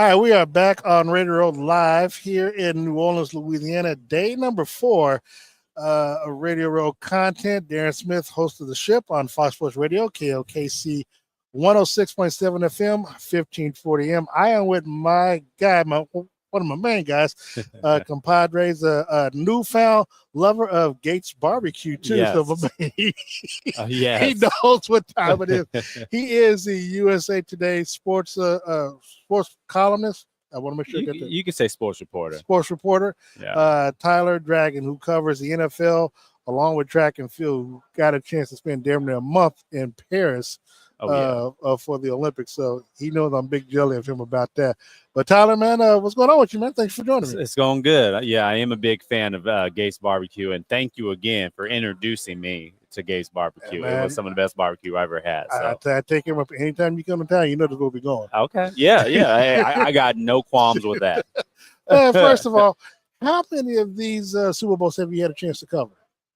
All right, we are back on Radio Road Live here in New Orleans, Louisiana. Day number 4 of Radio Road content. Darren Smith, host of The Ship on Fox Sports Radio, KLKC 106.7 FM, 1540 M. I am with my guy, one of my main guys, compadres, a newfound lover of Gates Barbecue, too. Yes. So he Yes. knows what time it is. He is the USA Today sports columnist. I want to make sure You can say sports reporter. Sports reporter. Yeah. Tyler Dragon, who covers the NFL along with track and field, who got a chance to spend damn near a month in Paris for the Olympics. So he knows I'm big jelly of him about that. But Tyler, man, what's going on with you, man? Thanks for joining me. It's going good. Yeah, I am a big fan of Gates Barbecue, and thank you again for introducing me to Gates Barbecue. Yeah, it was some of the best barbecue I ever had. So. I take him up anytime you come to town. You know this will be going. Okay. Yeah. I got no qualms with that. First of all, how many of these Super Bowls have you had a chance to cover?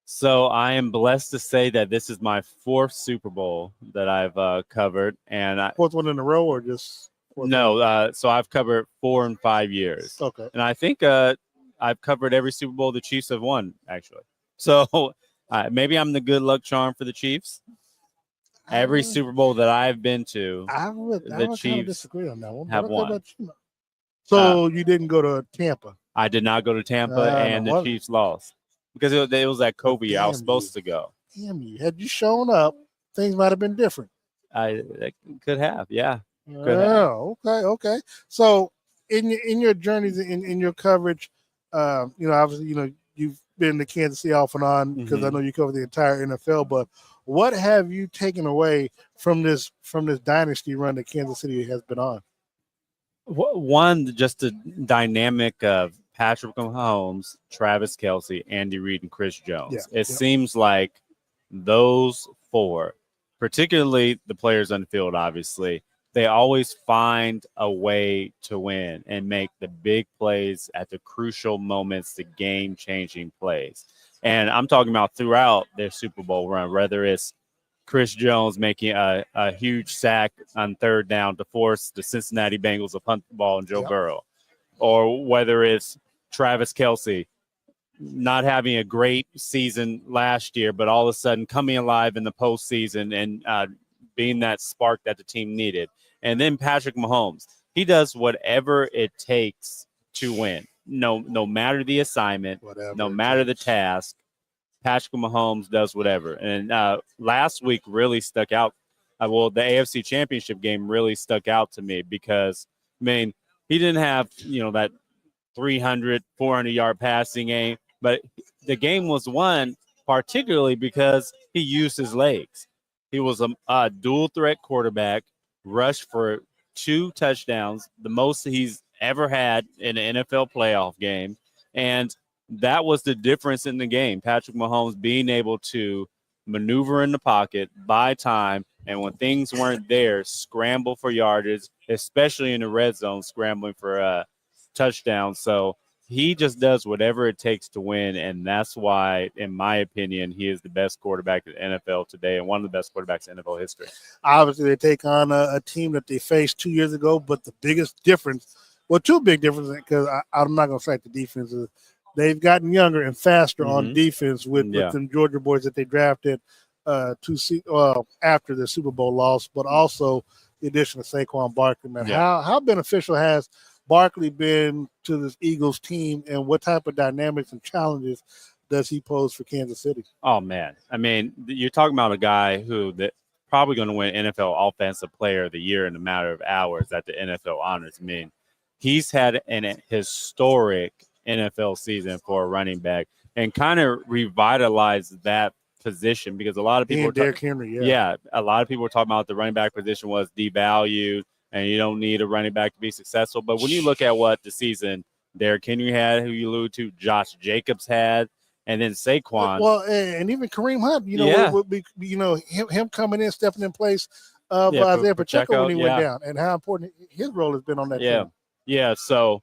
So I am blessed to say that this is my 4th Super Bowl that I've covered, and 4th one in a row, or just no? So I've covered 4 and 5 years. Okay, and I think I've covered every Super Bowl the Chiefs have won, actually. So maybe I'm the good luck charm for the Chiefs. Every Super Bowl that I've been to, the Chiefs disagree on that one. Have won. So you didn't go to Tampa? I did not go to Tampa, and the Chiefs lost. Because it was that COVID year. I was supposed to go. Damn you. Had you shown up, things might have been different. It could have, yeah. Okay. So in your journeys, in your coverage, obviously, you've been to Kansas City off and on because I know you cover the entire NFL, but what have you taken away from this dynasty run that Kansas City has been on? One, just the dynamic of Patrick Mahomes, Travis Kelce, Andy Reid, and Chris Jones. It seems like those 4, particularly the players on the field, obviously, they always find a way to win and make the big plays at the crucial moments, the game-changing plays. And I'm talking about throughout their Super Bowl run, whether it's Chris Jones making a huge sack on 3rd down to force the Cincinnati Bengals to punt the ball on Joe Burrow, or whether it's Travis Kelce not having a great season last year, but all of a sudden coming alive in the postseason and being that spark that the team needed. And then Patrick Mahomes, he does whatever it takes to win. No matter the assignment, no matter the task, Patrick Mahomes does whatever. And last week really stuck out. The AFC Championship game really stuck out to me because, he didn't have, that 300, 400-yard passing game, but the game was won particularly because he used his legs. He was a dual-threat quarterback, rushed for 2 touchdowns, the most he's ever had in an NFL playoff game, and that was the difference in the game. Patrick Mahomes being able to maneuver in the pocket, buy time, and when things weren't there, scramble for yardage, especially in the red zone, scrambling for touchdown. So he just does whatever it takes to win, and that's why, in my opinion, he is the best quarterback in the NFL today and one of the best quarterbacks in NFL history. Obviously, they take on a team that they faced 2 years ago, but the biggest difference, 2 big differences, because I'm not going to cite the defenses, they've gotten younger and faster on defense with them Georgia boys that they drafted after the Super Bowl loss, but also the addition of Saquon Barkley. Man, how beneficial has Barkley been to this Eagles team, and what type of dynamics and challenges does he pose for Kansas City? Oh, man. You're talking about a guy who probably going to win NFL Offensive Player of the Year in a matter of hours at the NFL honors. He's had an historic NFL season for a running back and kind of revitalized that position because a lot of people Derrick Henry, a lot of people were talking about the running back position was devalued and you don't need a running back to be successful. But when you look at what the season Derrick Henry had, who you allude to, Josh Jacobs had, and then Saquon. Well, and even Kareem Hunt, him coming in, stepping in place of Isaiah Pacheco when he went down, and how important his role has been on that team. Yeah, so,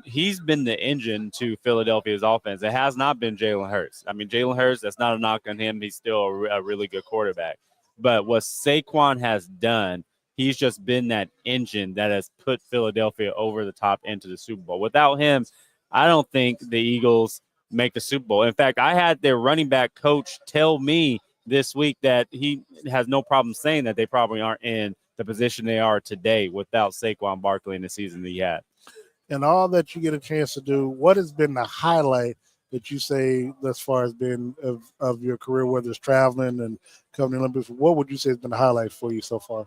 he's been the engine to Philadelphia's offense. It has not been Jalen Hurts. Jalen Hurts, that's not a knock on him. He's still a really good quarterback. But what Saquon has done, he's just been that engine that has put Philadelphia over the top into the Super Bowl. Without him, I don't think the Eagles make the Super Bowl. In fact, I had their running back coach tell me this week that he has no problem saying that they probably aren't in the position they are today without Saquon Barkley in the season that he had. And all that you get a chance to do, what has been the highlight that you say thus far has been of your career, whether it's traveling and covering the Olympics? What would you say has been the highlight for you so far?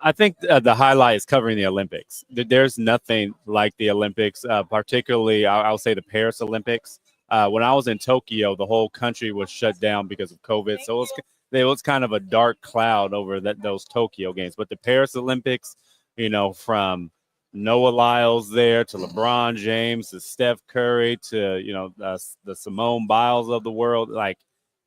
I think the highlight is covering the Olympics. There's nothing like the Olympics, particularly I'll say the Olympics. When I was in Tokyo, the whole country was shut down because of COVID. So it was kind of a dark cloud over those Tokyo games. But the Paris Olympics, from Noah Lyles there to LeBron James to Steph Curry to, the Simone Biles of the world,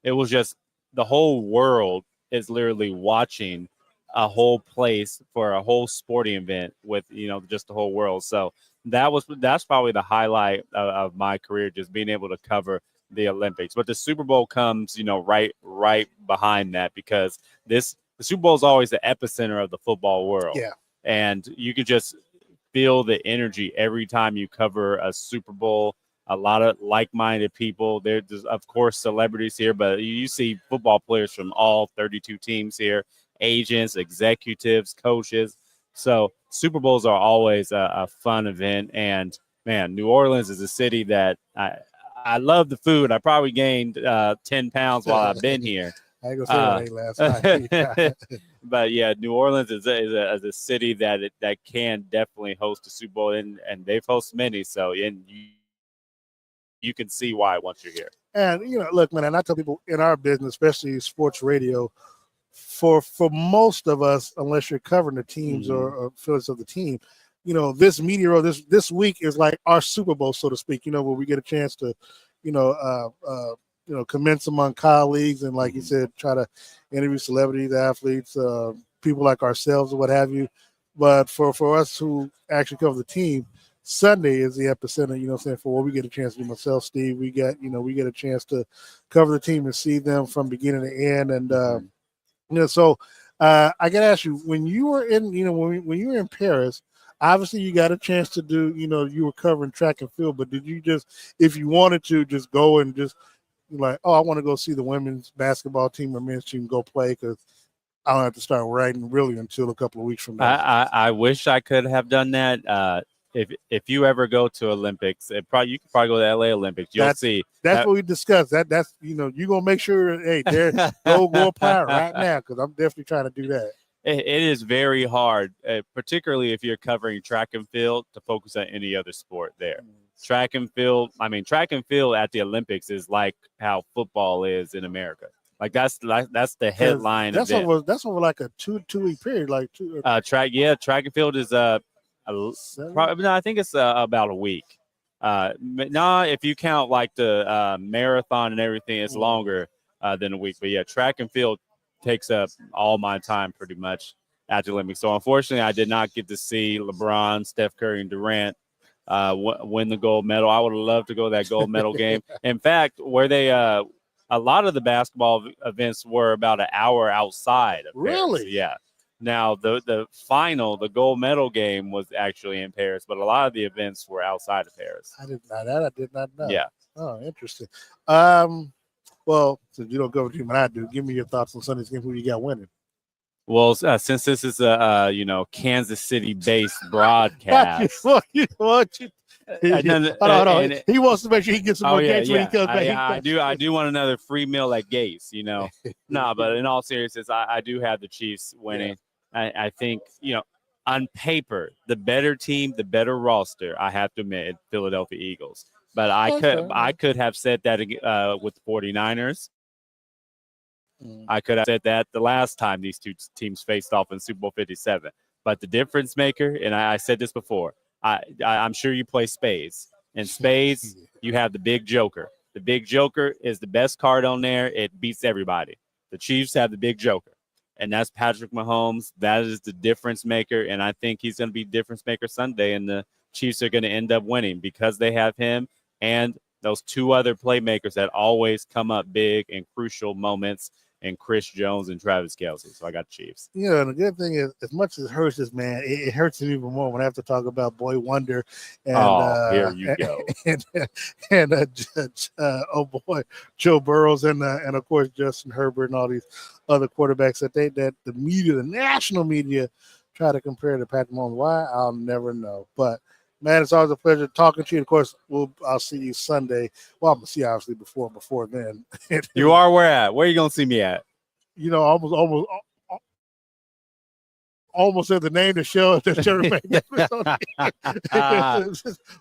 it was just the whole world is literally watching a whole place for a whole sporting event with, just the whole world. So that's probably the highlight of my career, just being able to cover the Olympics. But the Super Bowl comes, right behind that, because the Super Bowl is always the epicenter of the football world. Yeah. And you can just feel the energy every time you cover a Super Bowl. A lot of like-minded people. There's, of course, celebrities here, but you see football players from all 32 teams here, agents, executives, coaches. So Super Bowls are always a fun event. And, man, New Orleans is a city that I love the food. I probably gained 10 pounds while I've been here. I ain't gonna say that last night. But yeah, New Orleans is a city that can definitely host a Super Bowl, and they've hosted many. So you can see why once you're here. And look, man, and I tell people in our business, especially sports radio, for most of us, unless you're covering the teams or affiliates of the team, this media row, this week is like our Super Bowl, so to speak. Where we get a chance to, commence among colleagues and, like you said, try to interview celebrities, athletes, people like ourselves or what have you. But for us who actually cover the team, Sunday is the epicenter, for what we get a chance to do. Myself, Steve, we get a chance to cover the team and see them from beginning to end. And, so I got to ask you, when you were in, when you were in Paris, obviously you got a chance to do, you were covering track and field, but did you just, if you wanted to, just go and just like, oh, I want to go see the women's basketball team or men's team go play, because I don't have to start writing really until a couple of weeks from now. I wish I could have done that. If you ever go to Olympics, you could probably go to the LA Olympics. You'll see. That's what we discussed. That's you're gonna make sure. Hey, there, go apply right now, because I'm definitely trying to do that. It is very hard, particularly if you're covering track and field, to focus on any other sport there. Track and field at the Olympics is like how football is in America. Like that's the headline. That's over like a two-week period. Like track and field is probably, no, I think it's about a week. If you count like the marathon and everything, it's longer than a week. But yeah, track and field takes up all my time pretty much at the Olympics. So unfortunately, I did not get to see LeBron, Steph Curry, and Durant win the gold medal. I would have loved to go to that gold medal game. In fact, where they a lot of the basketball events were about an hour outside of Paris. Really? Yeah. Now, the final, the gold medal game was actually in Paris, but a lot of the events were outside of Paris. I did not know. Yeah. Oh, interesting. Well, since you don't go with the team and I do, give me your thoughts on Sunday's game. Who you got winning? Well, since this is a Kansas City-based broadcast, Hold on. He wants to make sure he gets some more gates when he comes back. I do want another free meal at Gates. But in all seriousness, I do have the Chiefs winning. Yeah. I think, on paper, the better team, the better roster, I have to admit, Philadelphia Eagles. But I could have said that with the 49ers. I could have said that the last time these two teams faced off in Super Bowl 57. But the difference maker, and I said this before, I'm sure you play spades. In spades, you have the big joker. The big joker is the best card on there. It beats everybody. The Chiefs have the big joker, and that's Patrick Mahomes. That is the difference maker, and I think he's going to be difference maker Sunday, and the Chiefs are going to end up winning because they have him and those two other playmakers that always come up big in crucial moments. and Chris Jones and Travis Kelce. So I got Chiefs. You know, and the good thing is, as much as it hurts this man, it hurts him even more when I have to talk about Boy Wonder and Here you go. and oh boy, Joe Burrows and of course Justin Herbert and all these other quarterbacks that the media, the national media, try to compare to Patrick Mahomes. Why? I'll never know. But man, it's always a pleasure talking to you. Of course, I'll see you Sunday. Well, I'm gonna see you obviously before then. You are where at? Where are you gonna see me at? You know, almost said the name of the show.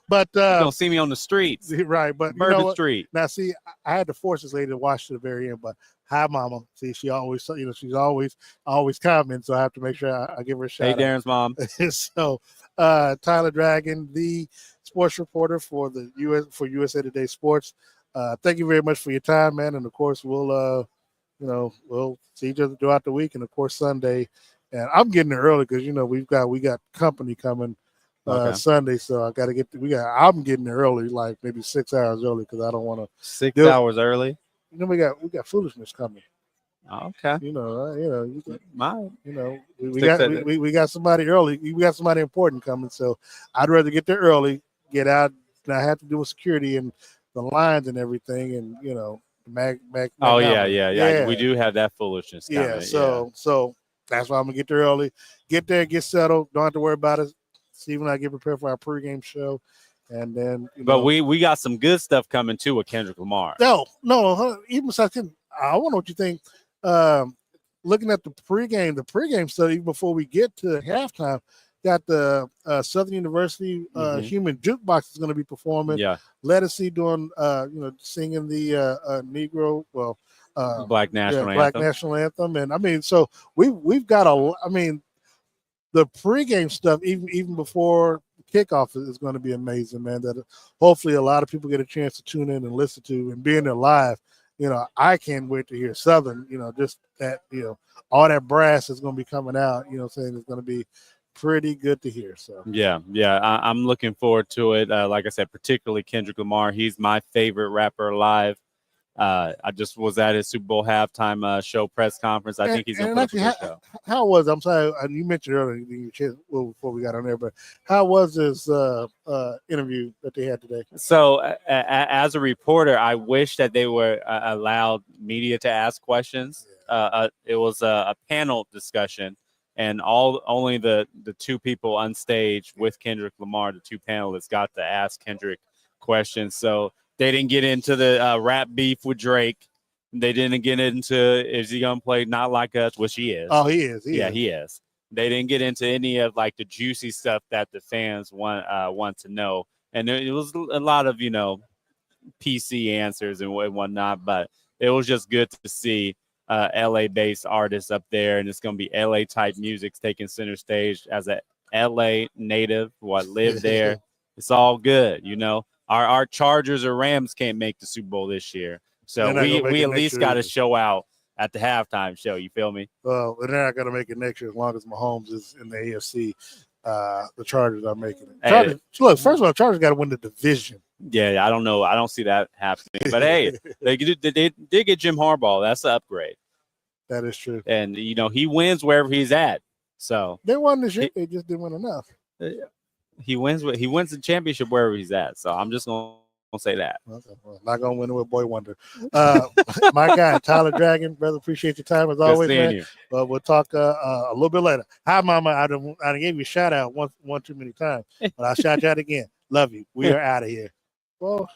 But you don't see me on the streets, right? But Bourbon Street. Now, see, I had to force this lady to watch to the very end. But hi, Mama. See, she always, she's always commenting, so I have to make sure I give her a shout out. Hey, Darren's mom. So, Tyler Dragon, the sports reporter for USA Today Sports. Thank you very much for your time, man. And of course, we'll see each other throughout the week, and of course Sunday. And I'm getting there early because we got company coming Sunday, so I got to I'm getting there early, like maybe 6 hours early, because I don't want to 6 hours early. We got foolishness coming. Okay. We got somebody early. We got somebody important coming, so I'd rather get there early, get out. And I have to deal with security and the lines and everything, and Mac. Oh yeah. We do have that foolishness coming. Yeah. So that's why I'm gonna get there early. Get there, get settled. Don't have to worry about it. See when I get prepared for our pregame show, and then. But we got some good stuff coming too with Kendrick Lamar. No. Even besides, I wonder what you think. Looking at the pregame stuff, even before we get to halftime, got the Southern University Human Jukebox is going to be performing. Yeah. Lettucey doing singing the Negro Black National Anthem. Black National Anthem, and I mean, so we've got the pregame stuff even before kickoff is going to be amazing, man. That hopefully a lot of people get a chance to tune in and listen to, and being there live. I can't wait to hear Southern. Just that all that brass is going to be coming out. Saying it's going to be pretty good to hear. So yeah, I'm looking forward to it. Like I said, particularly Kendrick Lamar. He's my favorite rapper alive. I just was at his Super Bowl halftime show press conference. I think he's going to put up a good show. How was? I'm sorry, you mentioned earlier before we got on there, but how was this interview that they had today? So, as a reporter, I wish that they were allowed media to ask questions. It was a panel discussion, and only the two people on stage with Kendrick Lamar, the two panelists, got to ask Kendrick questions. So they didn't get into the rap beef with Drake. They didn't get into, is he going to play Not Like Us, which he is. Oh, he is. He is. They didn't get into any of like the juicy stuff that the fans want to know. And it was a lot of, PC answers and whatnot, but it was just good to see LA-based artists up there, and it's going to be LA-type music taking center stage as a LA native who live there. It's all good, Our Chargers or Rams can't make the Super Bowl this year. So we at least got to show out at the halftime show. You feel me? Well, they're not going to make it next year as long as Mahomes is in the AFC. The Chargers are making it. Look, first of all, Chargers got to win the division. Yeah, I don't know. I don't see that happening. But, hey, they did get Jim Harbaugh. That's an upgrade. That is true. And, he wins wherever he's at. So they won this year. They just didn't win enough. He wins the championship wherever he's at. So I'm just going to say that. Okay, well, not going to win it with Boy Wonder. My guy, Tyler Dragon, brother, appreciate your time as always, man. We'll talk a little bit later. Hi, Mama. I gave you a shout out one too many times, but I'll shout you out again. Love you. We are out of here. Well,